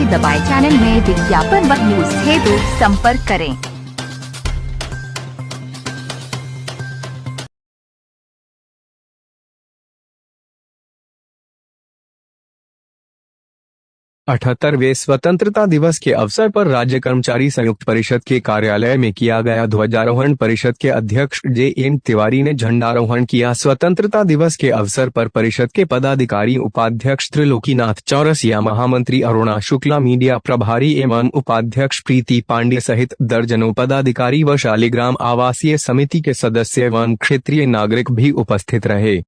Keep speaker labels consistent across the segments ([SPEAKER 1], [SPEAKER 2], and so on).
[SPEAKER 1] राशि दबाएं। चैनल में विज्ञापन व न्यूज हेतु संपर्क करें।
[SPEAKER 2] अठहत्तरवें स्वतंत्रता दिवस के अवसर पर राज्य कर्मचारी संयुक्त परिषद के कार्यालय में किया गया ध्वजारोहण। परिषद के अध्यक्ष JN तिवारी ने झंडारोहण किया। स्वतंत्रता दिवस के अवसर पर परिषद के पदाधिकारी उपाध्यक्ष त्रिलोकीनाथ चौरसिया, महामंत्री अरुणा शुक्ला, मीडिया प्रभारी एवं उपाध्यक्ष प्रीति पांडे सहित दर्जनों पदाधिकारी व शालिग्राम आवासीय समिति के सदस्य एवं क्षेत्रीय नागरिक भी उपस्थित रहे।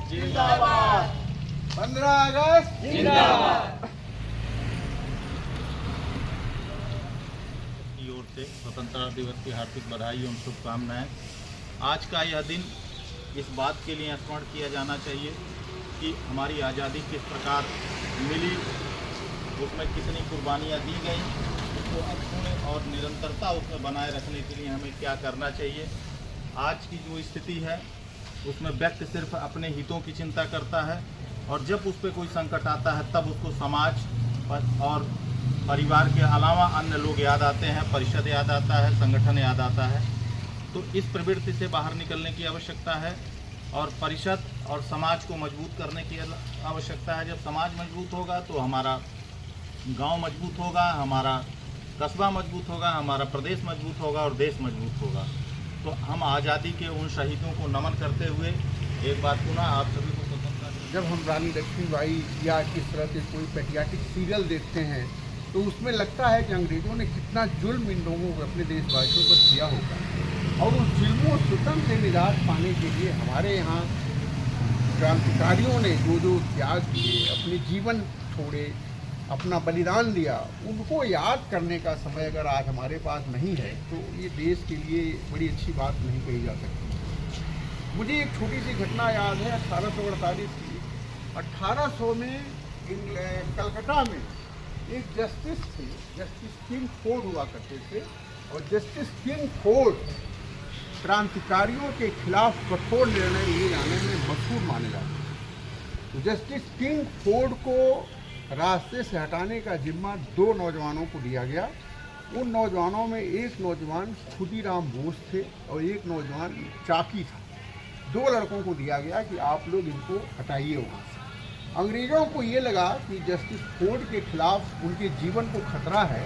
[SPEAKER 3] जिंदाबाद, 15 अगस्त जिंदाबाद।
[SPEAKER 4] की ओर से स्वतंत्रता दिवस की हार्दिक बधाई एवं शुभकामनाएं। आज का यह दिन इस बात के लिए स्मरण किया जाना चाहिए कि हमारी आज़ादी किस प्रकार मिली, उसमें कितनी कुर्बानियां दी गई, उसको अक्षुण्ण और निरंतरता उसमें बनाए रखने के लिए हमें क्या करना चाहिए। आज की जो स्थिति है उसमें व्यक्ति सिर्फ अपने हितों की चिंता करता है और जब उस पर कोई संकट आता है तब उसको समाज और परिवार के अलावा अन्य लोग याद आते हैं, परिषद याद आता है, संगठन याद आता है। तो इस प्रवृत्ति से बाहर निकलने की आवश्यकता है और परिषद और समाज को मजबूत करने की आवश्यकता है। जब समाज मजबूत होगा तो हमारा गांव मजबूत होगा, हमारा कस्बा मजबूत होगा, हमारा प्रदेश मजबूत होगा और देश मजबूत होगा। तो हम आज़ादी के उन शहीदों को नमन करते हुए एक बार पुनः आप सभी को स्वतंत्रता।
[SPEAKER 3] जब हम रानी लक्ष्मीबाई या इस तरह के कोई पैट्रियाटिक सीरियल देखते हैं तो उसमें लगता है कि अंग्रेज़ों ने कितना जुल्म इन लोगों को, अपने देशवासियों पर किया होगा और उस जुल्मों स्वतंत्र से निजात पाने के लिए हमारे यहाँ क्रांतिकारियों ने जो जो त्याग किए, अपने जीवन छोड़े, अपना बलिदान दिया, उनको याद करने का समय अगर आज हमारे पास नहीं है तो ये देश के लिए बड़ी अच्छी बात नहीं कही जा सकती। मुझे एक छोटी सी घटना याद है 1848 की। 1800 में कलकत्ता में एक जस्टिस थे, जस्टिस किंग फोर्ड हुआ करते थे और जस्टिस किंग फोर्ड क्रांतिकारियों के खिलाफ कठोर निर्णय लिए जाने में मशहूर माने जाते हैं। तो जस्टिस किंग फोर्ड को रास्ते से हटाने का जिम्मा 2 नौजवानों को दिया गया। उन नौजवानों में एक नौजवान खुदीराम बोस थे और एक नौजवान चाकी था। 2 लड़कों को दिया गया कि आप लोग इनको हटाइए वहाँ से। अंग्रेज़ों को ये लगा कि जस्टिस फोर्ड के खिलाफ उनके जीवन को खतरा है।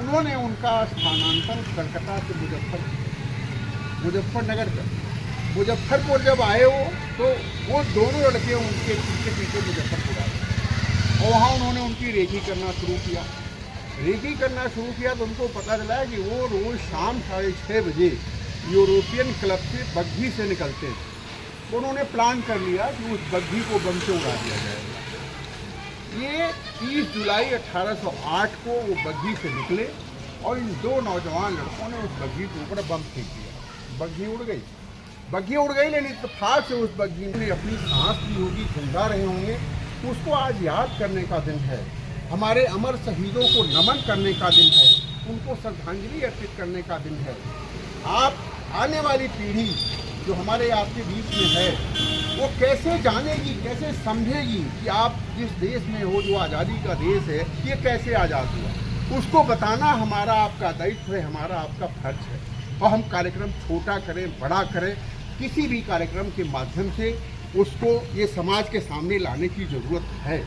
[SPEAKER 3] उन्होंने उनका स्थानांतरण कलकत्ता से मुजफ्फरनगर कर। मुजफ्फरपुर जब आए वो तो वो दोनों लड़के उनके पीछे पीछे मुजफ्फरपुर आए और वहाँ उन्होंने उनकी रेकी करना शुरू किया। तो उनको पता चला कि वो रोज़ शाम 6:30 बजे यूरोपियन क्लब से बग्घी से निकलते थे। तो उन्होंने प्लान कर लिया कि उस बग्घी को बम से उड़ा दिया जाएगा। ये 30 जुलाई 1808 को वो बग्घी से निकले और इन 2 नौजवान लड़कों ने उस बग्घी के ऊपर बम फेंक दिया। बग्घी उड़ गई लेकिन इत्तेफाक से उस बग्घी ने अपनी सांस ली होगी, जिंदा रहे होंगे। उसको आज याद करने का दिन है, हमारे अमर शहीदों को नमन करने का दिन है, उनको श्रद्धांजलि अर्पित करने का दिन है। आप आने वाली पीढ़ी जो हमारे आपके बीच में है वो कैसे जानेगी, कैसे समझेगी कि आप जिस देश में हो, जो आज़ादी का देश है, ये कैसे आज़ाद हुआ। उसको बताना हमारा आपका दायित्व है, हमारा आपका फर्ज है। और हम कार्यक्रम छोटा करें, बड़ा करें, किसी भी कार्यक्रम के माध्यम से उसको ये समाज के सामने लाने की ज़रूरत है।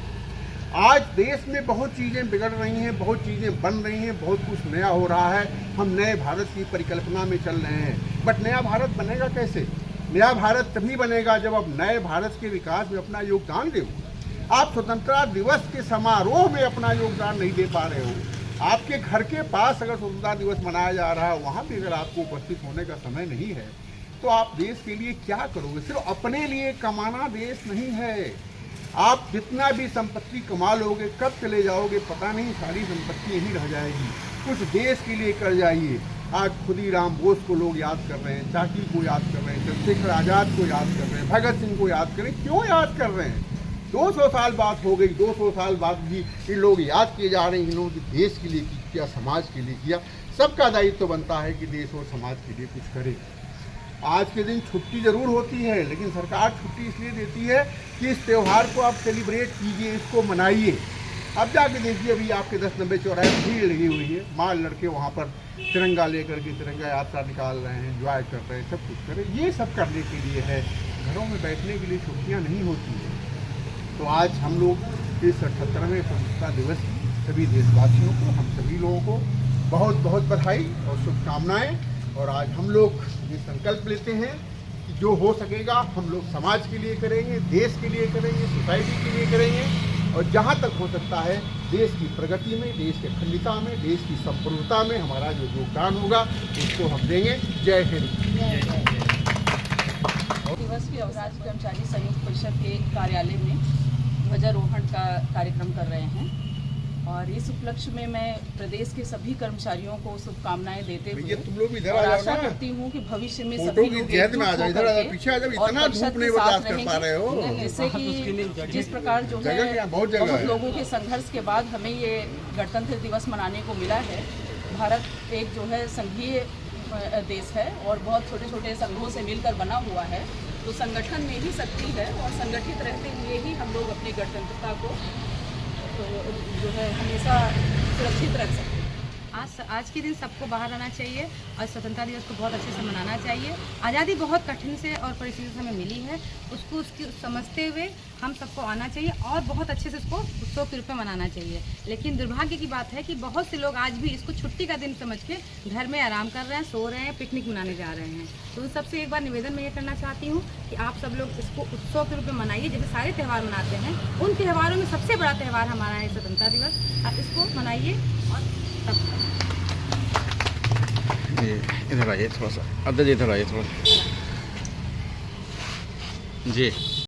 [SPEAKER 3] आज देश में बहुत चीज़ें बिगड़ रही हैं, बहुत चीज़ें बन रही हैं, बहुत कुछ नया हो रहा है। हम नए भारत की परिकल्पना में चल रहे हैं, बट नया भारत बनेगा कैसे? नया भारत तभी बनेगा जब आप नए भारत के विकास में अपना योगदान दो। आप स्वतंत्रता दिवस के समारोह में अपना योगदान नहीं दे पा रहे हो। आपके घर के पास अगर स्वतंत्रता दिवस मनाया जा रहा है, वहाँ भी अगर आपको उपस्थित होने का समय नहीं है तो आप देश के लिए क्या करोगे? सिर्फ अपने लिए कमाना देश नहीं है। आप जितना भी संपत्ति कमा लोगे, कब चले जाओगे पता नहीं, सारी संपत्ति यहीं रह जाएगी। कुछ देश के लिए कर जाइए। आज खुदीराम बोस को लोग याद कर रहे हैं, चाकी को याद कर रहे हैं, चंद्रशेखर आज़ाद को याद कर रहे हैं, भगत सिंह को याद करें। क्यों याद कर रहे हैं? 200 साल बात हो गई, 200 साल बाद भी ये लोग याद किए जा रहे हैं। इन लोगों ने देश के लिए किया, समाज के लिए किया। सबका दायित्व बनता है कि देश और समाज के लिए कुछ करे। आज के दिन छुट्टी ज़रूर होती है, लेकिन सरकार छुट्टी इसलिए देती है कि इस त्यौहार को आप सेलिब्रेट कीजिए, इसको मनाइए। अब जाके देखिए, अभी आपके 10 नंबर चौराहे भीड़ लगी हुई है, माँ लड़के वहाँ पर तिरंगा लेकर के तिरंगा यात्रा निकाल रहे हैं, एंजॉय कर रहे हैं, सब कुछ करें। ये सब करने के लिए है, घरों में बैठने के लिए छुट्टियाँ नहीं होती है। तो आज हम लोग इस 78वें स्वतंत्रता दिवस की सभी देशवासियों को, हम सभी लोगों को बहुत बहुत बधाई और शुभकामनाएं। और आज हम लोग ये संकल्प लेते हैं कि जो हो सकेगा हम लोग समाज के लिए करेंगे, देश के लिए करेंगे, सोसाइटी के लिए करेंगे। और जहाँ तक हो सकता है देश की प्रगति में, देश के अखंडता में, देश की संप्रभुता में हमारा जो योगदान होगा उसको हम देंगे। जय हिंद।
[SPEAKER 5] दिवस के अवसर कर्मचारी संयुक्त परिषद के कार्यालय में ध्वजारोहण का कार्यक्रम कर रहे हैं और इस उपलक्ष्य में मैं प्रदेश के सभी कर्मचारियों को शुभकामनाएं देते हुए
[SPEAKER 3] तुम लोग इधर
[SPEAKER 5] और
[SPEAKER 3] आ जाओ
[SPEAKER 5] आशा
[SPEAKER 3] ना।
[SPEAKER 5] करती हूँ कि भविष्य में
[SPEAKER 3] फोटो
[SPEAKER 5] सभी
[SPEAKER 3] की
[SPEAKER 5] लोग
[SPEAKER 3] जैद में आ जाओ, इधर आ जाओ,
[SPEAKER 5] एकजुट
[SPEAKER 3] पीछे आ जाओ,
[SPEAKER 5] होकर
[SPEAKER 3] इतना
[SPEAKER 5] और
[SPEAKER 3] धूप
[SPEAKER 5] परिषद
[SPEAKER 3] नहीं
[SPEAKER 5] के साथ
[SPEAKER 3] बर्दाश्त कर पा रहे हो।
[SPEAKER 5] रहेंगे। जिससे कि जिस प्रकार जो
[SPEAKER 3] जगह
[SPEAKER 5] है
[SPEAKER 3] क्या, बहुत जगह
[SPEAKER 5] बहुत
[SPEAKER 3] है।
[SPEAKER 5] लोगों के संघर्ष के बाद हमें ये गणतंत्र दिवस मनाने को मिला है। भारत एक जो है संघीय देश है और बहुत छोटे छोटे संघों से मिलकर बना हुआ है। तो संगठन में ही शक्ति है और संगठित रहते हुए ही हम लोग अपनी गणतंत्रता को तो जो है हमेशा सुरक्षित रख सकते हैं।
[SPEAKER 6] आज के दिन सबको बाहर आना चाहिए और स्वतंत्रता दिवस को बहुत अच्छे से मनाना चाहिए। आज़ादी बहुत कठिन से और परिस्थिति से हमें मिली है, उसको उसकी समझते हुए हम सबको आना चाहिए और बहुत अच्छे से उसको उत्सव के रूप में मनाना चाहिए। लेकिन दुर्भाग्य की बात है कि बहुत से लोग आज भी इसको छुट्टी का दिन समझ के घर में आराम कर रहे हैं, सो रहे हैं, पिकनिक मनाने जा रहे हैं। तो उन सबसे एक बार निवेदन मैं ये करना चाहती हूँ कि आप सब लोग इसको उत्सव के रूप में मनाइए। जैसे सारे त्यौहार मनाते हैं, उन त्यौहारों में सबसे बड़ा त्यौहार हमारा है स्वतंत्रता दिवस। आप इसको मनाइए और तब
[SPEAKER 7] इधर आइए थोड़ा सा, अब्दुल जी इधर आइए थोड़ा जी।